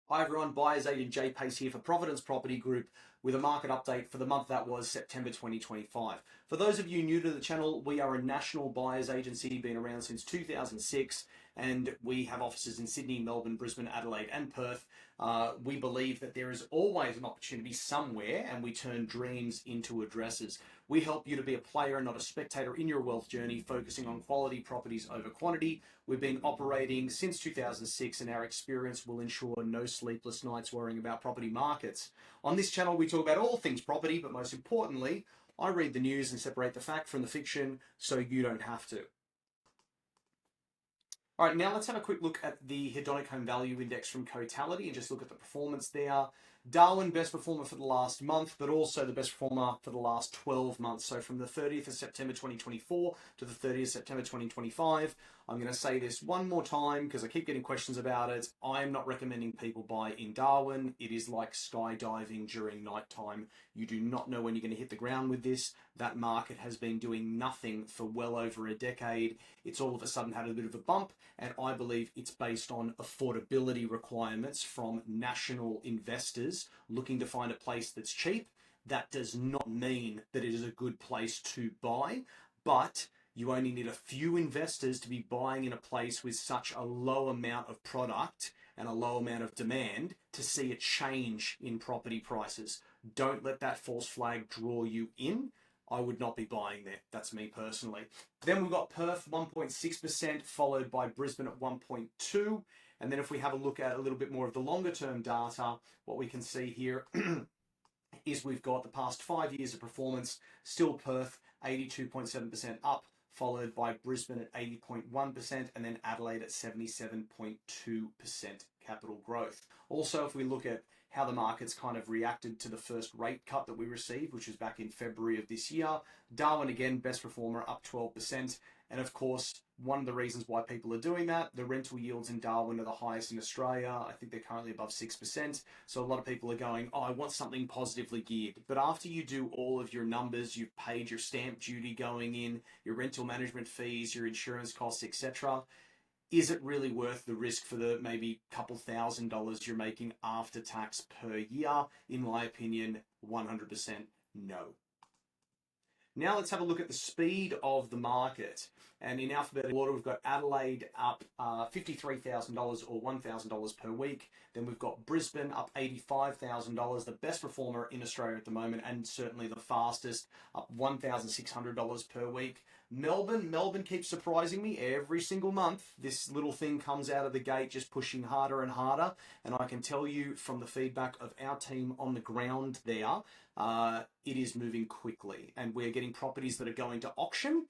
Hi everyone, buyer's agent Jay Pace here for Providence Property Group with a market update for the month that was September 2025. For those of you new to the channel, we are a national buyer's agency, been around since 2006, and we have offices in Sydney, Melbourne, Brisbane, Adelaide and Perth. We believe that there is always an opportunity somewhere and we turn dreams into addresses. We help you to be a player and not a spectator in your wealth journey, focusing on quality properties over quantity. We've been operating since 2006 and our experience will ensure no sleepless nights worrying about property markets. On this channel, we talk about all things property, but most importantly, I read the news and separate the fact from the fiction so you don't have to. All right, now let's have a quick look at the hedonic home value index from Cotality and just look at the performance there. Darwin, best performer for the last month, but also the best performer for the last 12 months. So from the 30th of September 2024 to the 30th of September 2025, I'm going to say this one more time because I keep getting questions about it. I am not recommending people buy in Darwin. It is like skydiving during nighttime. You do not know when you're going to hit the ground with this. That market has been doing nothing for well over a decade. It's all of a sudden had a bit of a bump, and I believe it's based on affordability requirements from national investors looking to find a place that's cheap. That does not mean that it is a good place to buy, but you only need a few investors to be buying in a place with such a low amount of product and a low amount of demand to see a change in property prices. Don't let that false flag draw you in. I would not be buying there. That's me personally. Then we've got Perth 1.6%, followed by Brisbane at 1.2%. And then if we have a look at a little bit more of the longer term data, what we can see here is we've got the past 5 years of performance, still Perth 82.7% up, followed by Brisbane at 80.1% and then Adelaide at 77.2% capital growth. Also, if we look at how the market's kind of reacted to the first rate cut that we received, which was back in February of this year, Darwin again, best performer, up 12%. And of course, one of the reasons why people are doing that, the rental yields in Darwin are the highest in Australia. I think they're currently above 6%. So a lot of people are going, oh, I want something positively geared. But after you do all of your numbers, you've paid your stamp duty going in, your rental management fees, your insurance costs, etc., is it really worth the risk for the maybe couple $1,000s you're making after tax per year? In my opinion, 100% no. Now let's have a look at the speed of the market. And in alphabetical order, we've got Adelaide up $53,000 or $1,000 per week. Then we've got Brisbane up $85,000, the best performer in Australia at the moment, and certainly the fastest, up $1,600 per week. Melbourne keeps surprising me every single month. This little thing comes out of the gate just pushing harder and harder. And I can tell you from the feedback of our team on the ground there, it is moving quickly. And we're getting properties that are going to auction,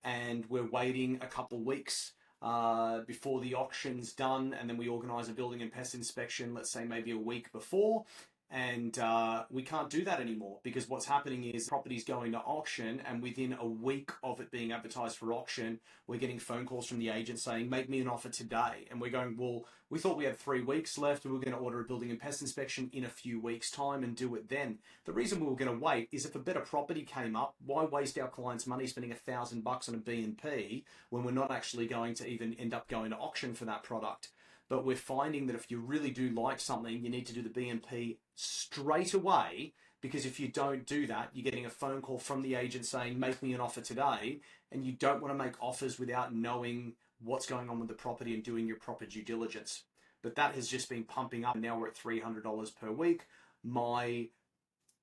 and we're waiting a couple of weeks before the auction's done, and then we organise a building and pest inspection, let's say maybe a week before. And we can't do that anymore because what's happening is property's going to auction, and within a week of it being advertised for auction, we're getting phone calls from the agent saying, make me an offer today. And we're going, well, we thought we had 3 weeks left. We were going to order a building and pest inspection in a few weeks' time and do it then. The reason we were going to wait is if a better property came up, why waste our clients' money spending $1,000 on a B&P when we're not actually going to even end up going to auction for that product? But we're finding that if you really do like something, you need to do the B&P straight away, because if you don't do that, you're getting a phone call from the agent saying, make me an offer today, and you don't want to make offers without knowing what's going on with the property and doing your proper due diligence. But that has just been pumping up, and now we're at $300 per week. My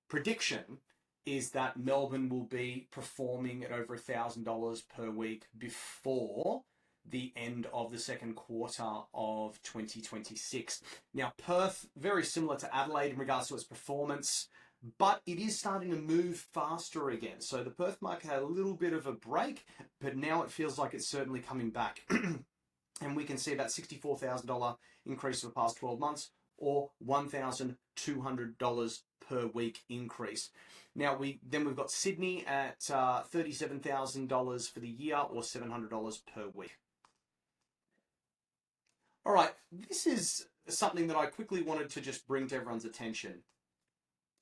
prediction is that Melbourne will be performing at over $1,000 per week before the end of the second quarter of 2026. Now, Perth, very similar to Adelaide in regards to its performance, but it is starting to move faster again. So the Perth market had a little bit of a break, but now it feels like it's certainly coming back. And we can see about $64,000 increase for the past 12 months, or $1,200 per week increase. Now we've got Sydney at $37,000 for the year, or $700 per week. All right, this is something that I quickly wanted to just bring to everyone's attention.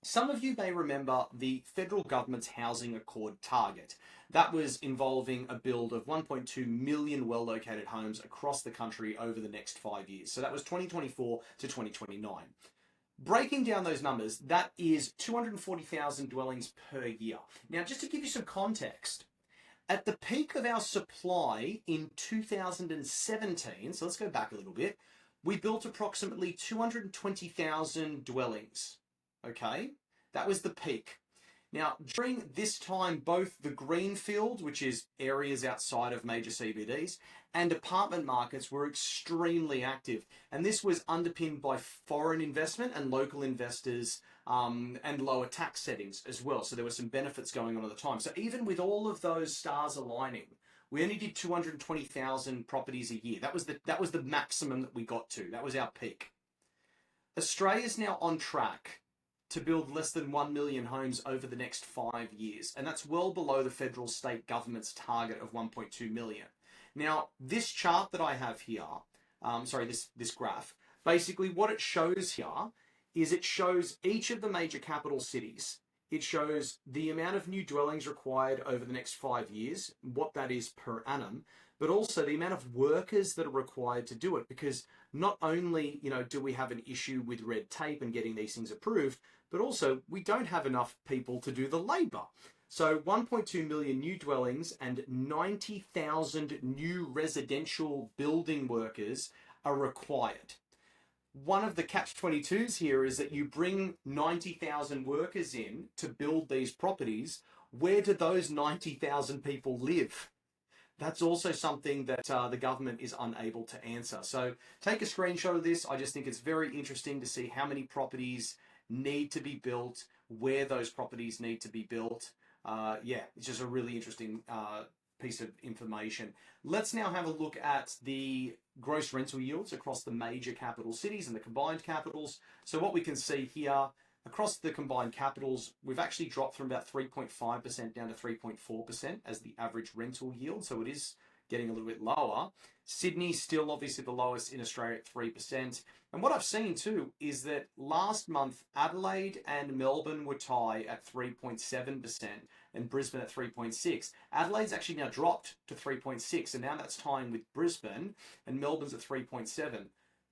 Some of you may remember the federal government's Housing Accord target. That was involving a build of 1.2 million well-located homes across the country over the next 5 years. So that was 2024 to 2029. Breaking down those numbers, that is 240,000 dwellings per year. Now, just to give you some context, at the peak of our supply in 2017, so let's go back a little bit, we built approximately 220,000 dwellings. Okay, that was the peak. Now, during this time, both the greenfield, which is areas outside of major CBDs, and apartment markets were extremely active. And this was underpinned by foreign investment and local investors and lower tax settings as well. So there were some benefits going on at the time. So even with all of those stars aligning, we only did 220,000 properties a year. That was the maximum that we got to. That was our peak. Australia's now on track to build less than 1 million homes over the next 5 years. And that's well below the federal state government's target of 1.2 million. Now, this chart that I have here, this graph, basically what it shows here is it shows each of the major capital cities. It shows the amount of new dwellings required over the next 5 years, what that is per annum, but also the amount of workers that are required to do it. Because not only, do we have an issue with red tape and getting these things approved, but also we don't have enough people to do the labour. So 1.2 million new dwellings and 90,000 new residential building workers are required. One of the catch-22s here is that you bring 90,000 workers in to build these properties. Where do those 90,000 people live? That's also something that the government is unable to answer. So take a screenshot of this. I just think it's very interesting to see how many properties need to be built, where those properties need to be built. It's just a really interesting piece of information. Let's now have a look at the gross rental yields across the major capital cities and the combined capitals. So what we can see here, across the combined capitals, we've actually dropped from about 3.5% down to 3.4% as the average rental yield. So it is getting a little bit lower. Sydney's still obviously the lowest in Australia at 3%. And what I've seen too is that last month, Adelaide and Melbourne were tied at 3.7% and Brisbane at 3.6%. Adelaide's actually now dropped to 3.6%, and now that's tying with Brisbane, and Melbourne's at 3.7%.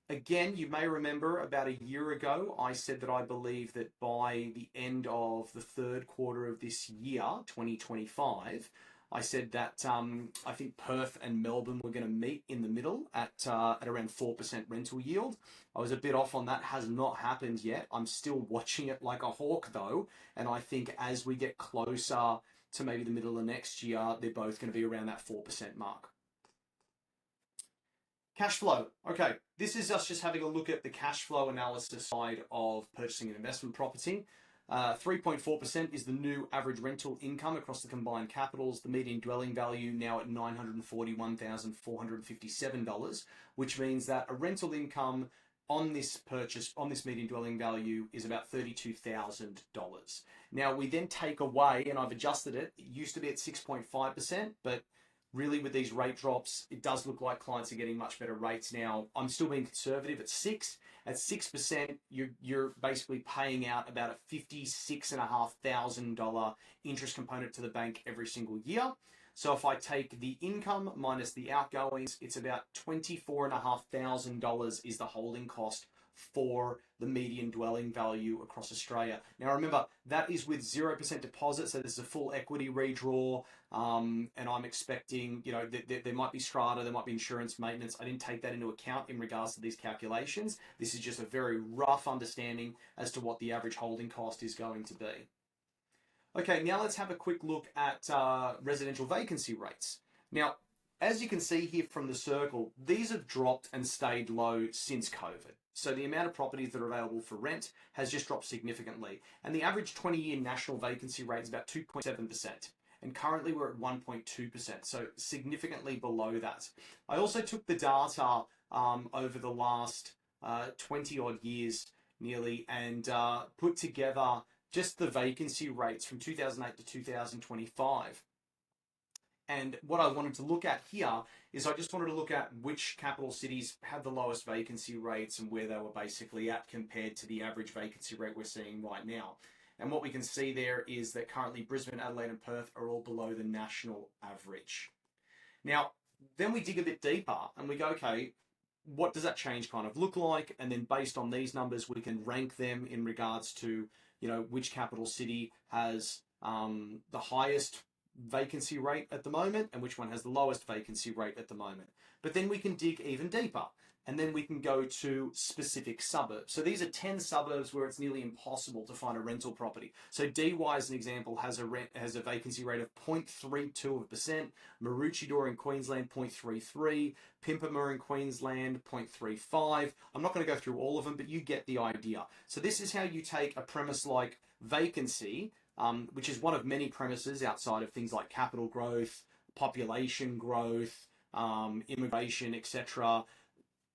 Again, you may remember about a year ago, I said that I believe that by the end of the third quarter of this year, 2025, I said that I think Perth and Melbourne were going to meet in the middle at around 4% rental yield. I was a bit off on that, has not happened yet. I'm still watching it like a hawk though, and I think as we get closer to maybe the middle of next year, they're both going to be around that 4% mark. Cash flow. Okay, this is us just having a look at the cash flow analysis side of purchasing an investment property. 3.4% is the new average rental income across the combined capitals. The median dwelling value now at $941,457, which means that a rental income on this median dwelling value is about $32,000. Now we then take away, and I've adjusted it, it used to be at 6.5%, but really with these rate drops, it does look like clients are getting much better rates now. I'm still being conservative at 6%. At 6%, you're basically paying out about a $56,500 interest component to the bank every single year. So if I take the income minus the outgoings, it's about $24,500 is the holding cost for the median dwelling value across Australia. Now remember, that is with 0% deposit, so this is a full equity redraw, and I'm expecting, there might be strata, there might be insurance, maintenance. I didn't take that into account in regards to these calculations. This is just a very rough understanding as to what the average holding cost is going to be. Okay, now let's have a quick look at residential vacancy rates. Now, as you can see here from the circle, these have dropped and stayed low since COVID. So the amount of properties that are available for rent has just dropped significantly. And the average 20-year national vacancy rate is about 2.7%. And currently we're at 1.2%, so significantly below that. I also took the data over the last 20 odd years nearly and put together just the vacancy rates from 2008 to 2025. And what I wanted to look at here is I just wanted to look at which capital cities had the lowest vacancy rates and where they were basically at compared to the average vacancy rate we're seeing right now. And what we can see there is that currently Brisbane, Adelaide and Perth are all below the national average. Now, then we dig a bit deeper and we go, okay, what does that change kind of look like? And then based on these numbers, we can rank them in regards to, which capital city has the highest vacancy rate at the moment and which one has the lowest vacancy rate at the moment. But then we can dig even deeper and then we can go to specific suburbs. So these are 10 suburbs where it's nearly impossible to find a rental property. So DY, as an example, has a vacancy rate of 0.32%, Maroochydore in Queensland 0.33, Pimpama in Queensland 0.35. I'm not going to go through all of them, but you get the idea. So this is how you take a premise like vacancy, which is one of many premises outside of things like capital growth, population growth, immigration, etc.,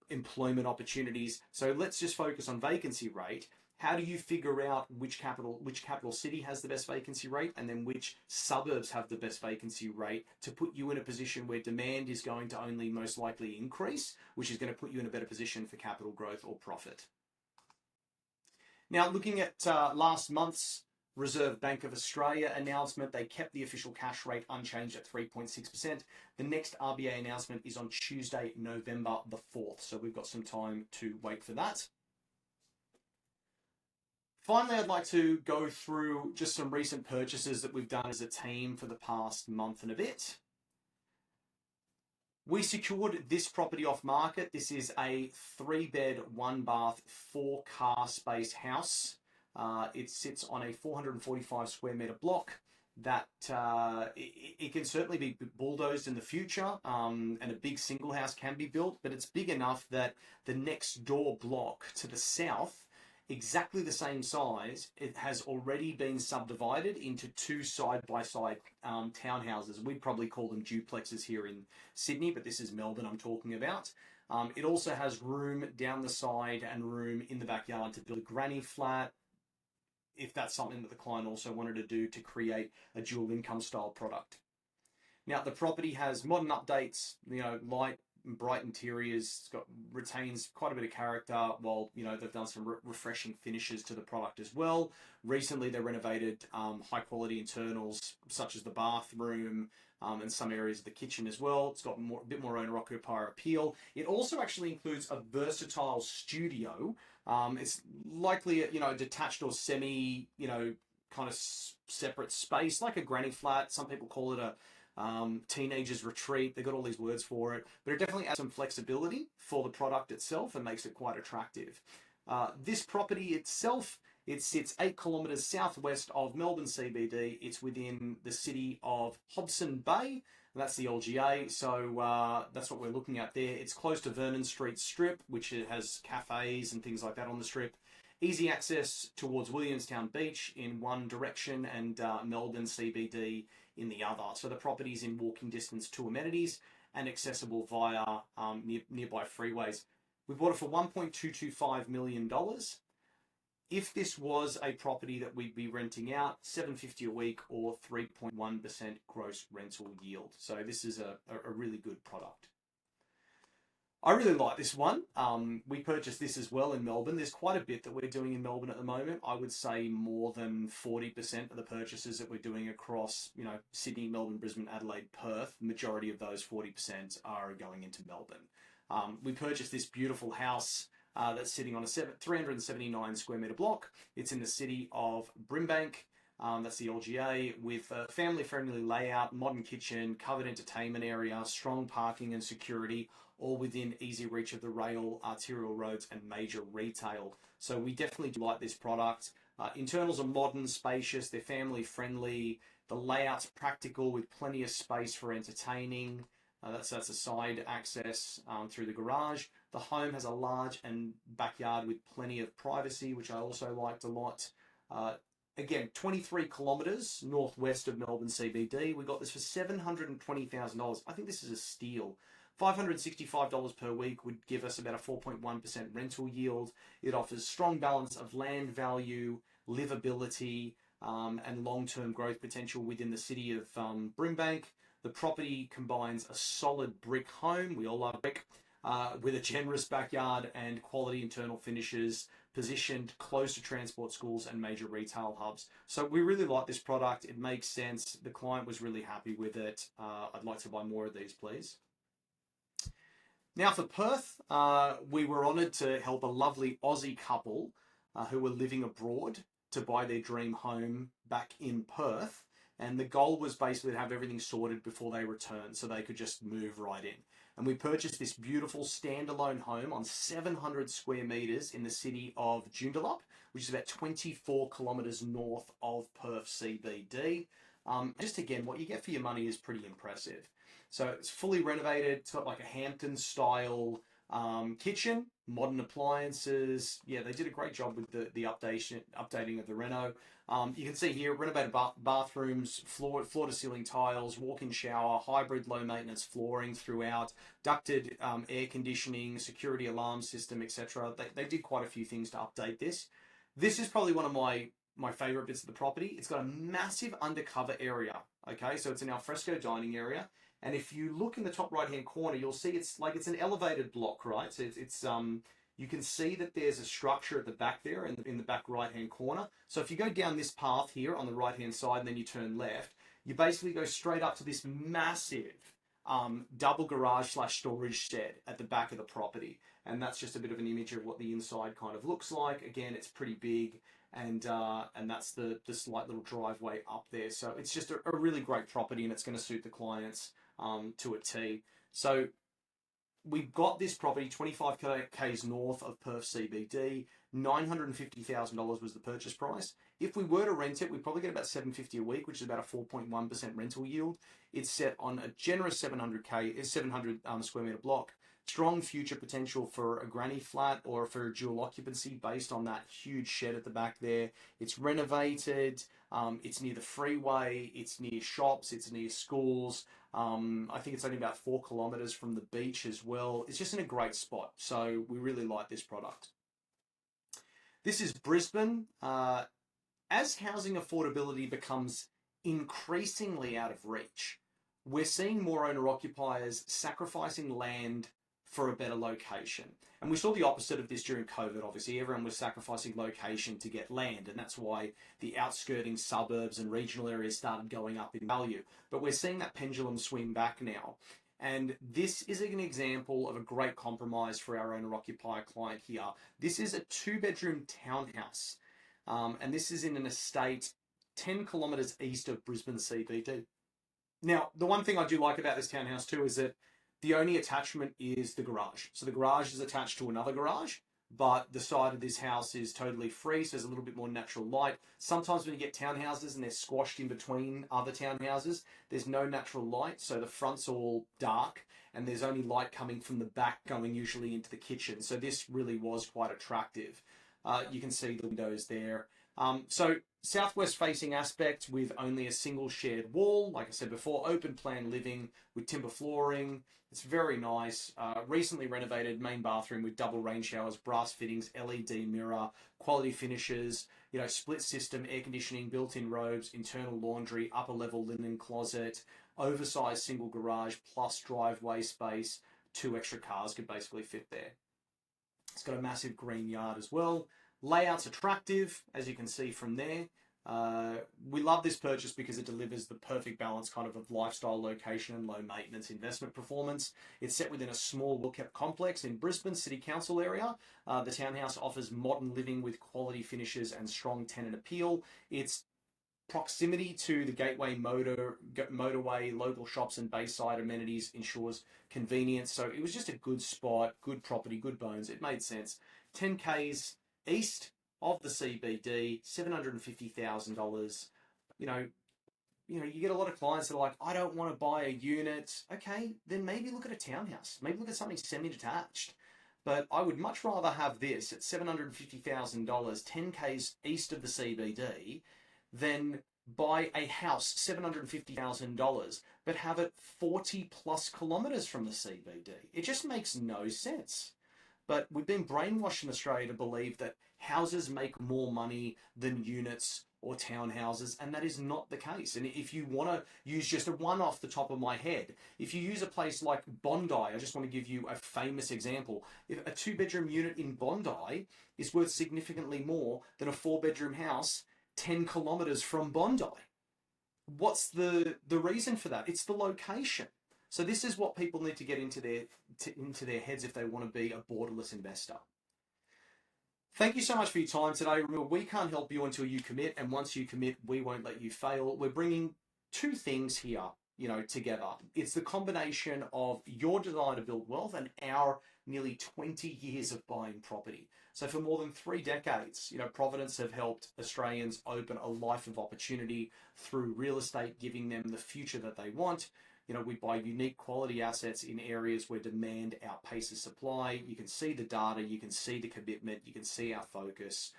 employment opportunities. So let's just focus on vacancy rate. How do you figure out which capital city has the best vacancy rate and then which suburbs have the best vacancy rate to put you in a position where demand is going to only most likely increase, which is going to put you in a better position for capital growth or profit. Now, looking at last month's Reserve Bank of Australia announcement, they kept the official cash rate unchanged at 3.6%. The next RBA announcement is on Tuesday, November the 4th. So we've got some time to wait for that. Finally, I'd like to go through just some recent purchases that we've done as a team for the past month and a bit. We secured this property off market. This is a 3-bed, 1-bath, 4-car space house. It sits on a 445 square metre block that it can certainly be bulldozed in the future, and a big single house can be built, but it's big enough that the next door block to the south, exactly the same size, it has already been subdivided into 2 side-by-side townhouses. We'd probably call them duplexes here in Sydney, but this is Melbourne I'm talking about. It also has room down the side and room in the backyard to build a granny flat, if that's something that the client also wanted to do to create a dual income style product. Now, the property has modern updates, light and bright interiors. Retains quite a bit of character, while they've done some refreshing finishes to the product as well. Recently, they renovated high quality internals such as the bathroom and some areas of the kitchen as well. It's got a bit more owner occupier appeal. It also actually includes a versatile studio. It's likely a detached or semi kind of separate space, like a granny flat. Some people call it a teenager's retreat. They've got all these words for it, but it definitely adds some flexibility for the product itself and makes it quite attractive. This property itself, it sits 8 kilometres southwest of Melbourne CBD. It's within the city of Hobson Bay, and that's the LGA. So that's what we're looking at there. It's close to Vernon Street Strip, which has cafes and things like that on the strip. Easy access towards Williamstown Beach in one direction and Melbourne CBD in the other. So the property is in walking distance to amenities and accessible via nearby freeways. We bought it for $1.225 million. If this was a property that we'd be renting out, $750 a week or 3.1% gross rental yield. So this is a really good product. I really like this one. We purchased this as well in Melbourne. There's quite a bit that we're doing in Melbourne at the moment. I would say more than 40% of the purchases that we're doing across, Sydney, Melbourne, Brisbane, Adelaide, Perth, the majority of those 40% are going into Melbourne. We purchased this beautiful house that's sitting on a 379 square metre block. It's in the city of Brisbane. That's the LGA, with a family-friendly layout, modern kitchen, covered entertainment area, strong parking and security, all within easy reach of the rail, arterial roads and major retail. So we definitely do like this product. Internals are modern, spacious, they're family-friendly. The layout's practical with plenty of space for entertaining. That's a side access through the garage. The home has a large and backyard with plenty of privacy, which I also liked a lot. Again, 23 kilometres northwest of Melbourne CBD. We got this for $720,000. I think this is a steal. $565 per week would give us about a 4.1% rental yield. It offers strong balance of land value, livability, and long-term growth potential within the city of Brimbank. The property combines a solid brick home, we all love brick, with a generous backyard and quality internal finishes, positioned close to transport, schools, and major retail hubs. So we really like this product. It makes sense. The client was really happy with it. I'd like to buy more of these, please. Now for Perth, we were honoured to help a lovely Aussie couple who were living abroad to buy their dream home back in Perth. And the goal was basically to have everything sorted before they returned so they could just move right in. And we purchased this beautiful standalone home on 700 square metres in the city of Joondalup, which is about 24 kilometres north of Perth CBD. Just again, what you get for your money is pretty impressive. So it's fully renovated. It's got like a Hampton style kitchen, modern appliances. Yeah, they did a great job with the updating of the reno. You can see here, renovated bathrooms, floor to ceiling tiles, walk-in shower, hybrid low maintenance flooring throughout, ducted air conditioning, security alarm system, etc. They did quite a few things to update this. This is probably one of my favorite bits of the property. It's got a massive undercover area. Okay, so it's an alfresco dining area. And if you look in the top right-hand corner, you'll see it's an elevated block, right? So it's you can see that there's a structure at the back there in the back right-hand corner. So if you go down this path here on the right-hand side and then you turn left, you basically go straight up to this massive double garage / storage shed at the back of the property. And that's just a bit of an image of what the inside kind of looks like. Again, it's pretty big. And that's the slight little driveway up there. So it's just a really great property, and it's going to suit the clients to a T. So we've got this property 25 k's north of Perth CBD. $950,000 was the purchase price. If we were to rent it, we'd probably get about $750 a week, which is about a 4.1% rental yield. It's set on a generous 700 square meter block. Strong future potential for a granny flat or for a dual occupancy based on that huge shed at the back there. It's renovated. It's near the freeway. It's near shops. It's near schools. I think it's only about 4 kilometres from the beach as well. It's just in a great spot. So we really like this product. This is Brisbane. As housing affordability becomes increasingly out of reach, we're seeing more owner-occupiers sacrificing land for a better location. And we saw the opposite of this during COVID, obviously. Everyone was sacrificing location to get land, and that's why the outskirting suburbs and regional areas started going up in value. But we're seeing that pendulum swing back now. And this is an example of a great compromise for our owner-occupier client here. This is a 2-bedroom townhouse, and this is in an estate 10 kilometres east of Brisbane CBD. Now, the one thing I do like about this townhouse too is that the only attachment is the garage. So the garage is attached to another garage, but the side of this house is totally free, so there's a little bit more natural light. Sometimes when you get townhouses and they're squashed in between other townhouses, there's no natural light, so the front's all dark, and there's only light coming from the back going usually into the kitchen. So this really was quite attractive. You can see the windows there. So southwest facing aspect with only a single shared wall. Like I said before, open plan living with timber flooring. It's very nice. Recently renovated main bathroom with double rain showers, brass fittings, LED mirror, quality finishes, split system, air conditioning, built-in robes, internal laundry, upper level linen closet, oversized single garage plus driveway space. 2 extra cars could basically fit there. It's got a massive green yard as well. Layout's attractive, as you can see from there. We love this purchase because it delivers the perfect balance kind of lifestyle location and low maintenance investment performance. It's set within a small, well-kept complex in Brisbane City Council area. The townhouse offers modern living with quality finishes and strong tenant appeal. Its proximity to the Gateway motorway, local shops and bayside amenities ensures convenience. So it was just a good spot, good property, good bones. It made sense. 10 Ks east of the CBD, $750,000. You get a lot of clients that are like, I don't want to buy a unit. Okay, then maybe look at a townhouse. Maybe look at something semi-detached. But I would much rather have this at $750,000, 10 Ks east of the CBD, than buy a house, $750,000, but have it 40 plus kilometres from the CBD. It just makes no sense. But we've been brainwashed in Australia to believe that houses make more money than units or townhouses, and that is not the case. And if you want to use just a one off the top of my head, if you use a place like Bondi, I just want to give you a famous example. If a 2-bedroom unit in Bondi is worth significantly more than a 4-bedroom house 10 kilometers from Bondi. What's the reason for that? It's the location. So this is what people need to get into their heads if they want to be a borderless investor. Thank you so much for your time today. Remember, we can't help you until you commit, and once you commit, we won't let you fail. We're bringing two things here, together. It's the combination of your desire to build wealth and our nearly 20 years of buying property. So for more than 3 decades, Providence have helped Australians open a life of opportunity through real estate, giving them the future that they want. We buy unique quality assets in areas where demand outpaces supply. You can see the data, you can see the commitment, you can see our focus.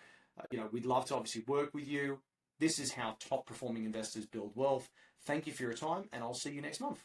We'd love to obviously work with you. This is how top performing investors build wealth. Thank you for your time, and I'll see you next month.